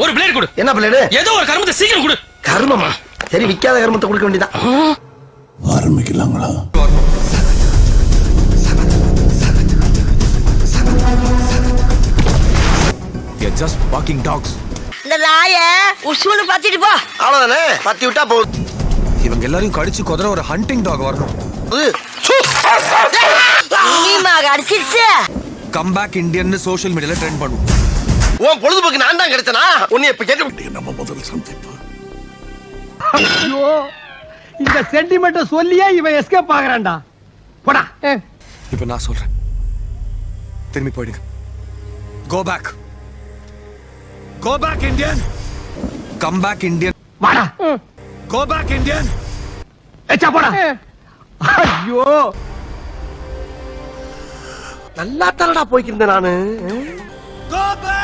ஒரு பிளேட் கொடு. என்ன பிளேடு? ஏதோ ஒரு கர்மத்தை சீக்கிரம் கொடு. கர்மமா? சரி, விக்காத கர்மத்தை கொடுக்க வேண்டியதான். ஆரம்பிக்கலாங்களா? Just barking dogs. இந்த நாய உசுன்னு பத்திட்டு போ. அவ்வளவுதானே, பத்தி விட்டா போகுது. இவங்க எல்லாரையும் கடிச்சு கொதற ஒரு ஹண்டிங் டாக் வரணும். Neema கடிச்சிருச்சு. Come back Indian social மீடியால ட்ரெண்ட் பண்ணும். உன் பொழுதுபோக்கு நான் தான் கிடைச்சனா? உன்னை இப்ப கேட்டு நம்ம முதல் சந்திப்பு. ஐயோ, இந்த சென்டிமெண்ட் சொல்லியே இவன் எஸ்கேப் ஆகறான்டா. போடா. இப்போ நான் சொல்றேன், திரும்பி போயிடுங்க. Go back. Go back Indian. Come back Indian. வாடா. Go back Indian. ஏச்சா போடா. ஐயோ, நல்லா தரடா போய்க்கிருந்தேன் நானு. Go back.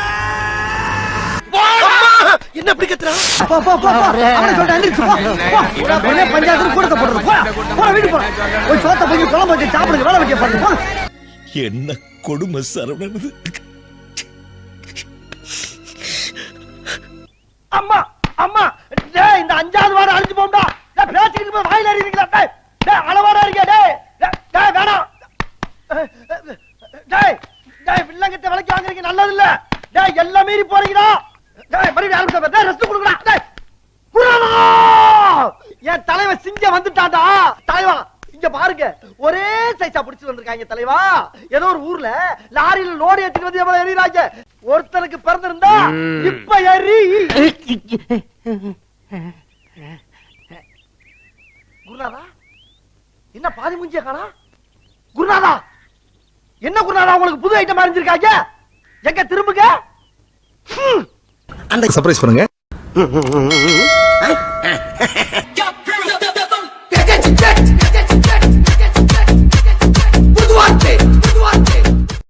என்ன இப்படி கத்துறா? போ போ போ. அவன சொல்ற எந்திரிச்சு போ. போடா, போடா, பஞ்சாயத்துல கூடத போடுற. போடா. போடா வீட்டுக்கு போடா. போய் சோத்த போய் குழம்பு வச்சு சாப்பிடுங்க, வேலை வெட்டிய பாருங்க. போ. என்ன கொடுமை சரவணன். அம்மா அம்மா, டேய் இந்த அஞ்சாவது வாரம் அழிஞ்சு போம்டா. டேய் பேசிக்கிட்டு போய் வாயில அடிக்கிறீங்களா? டேய் டேய் அளவாடா இருக்க. டேய் டேய் வேணாம். டேய் டேய் வில்லங்கத்தை விலைக்கு வாங்குறீங்க, நல்லது இல்ல. டேய் எல்லாம் மீறி போறீங்கடா. டேய் மறுபடியும் ஆரம்பிச்சா. டேய் ரெஸ்ட் கொடுங்கடா. டேய் குரானா, என் தலைவன் சிங்கம் வந்துட்டான்டா. தலைவா இங்க பாருங்க, ஒரே சைஸா பிடிச்சு வந்திருக்காங்க தலைவா. ஏதோ ஒரு ஊர்ல லாரியில லோடு ஏத்திட்டு வந்து எவ்வளவு எறிறாங்க. ஒருத்தனுக்கு பிறந்திருந்தா இப்ப எறி. குருநாதா, என்ன பாதி மூஞ்சிய காணா? குருநாதா, என்ன குருநாதா உங்களுக்கு புது ஐட்டம் அறிஞ்சிருக்காங்க? எங்க திரும்புங்க. அந்த சர்ப்ரைஸ் பண்ணுங்க.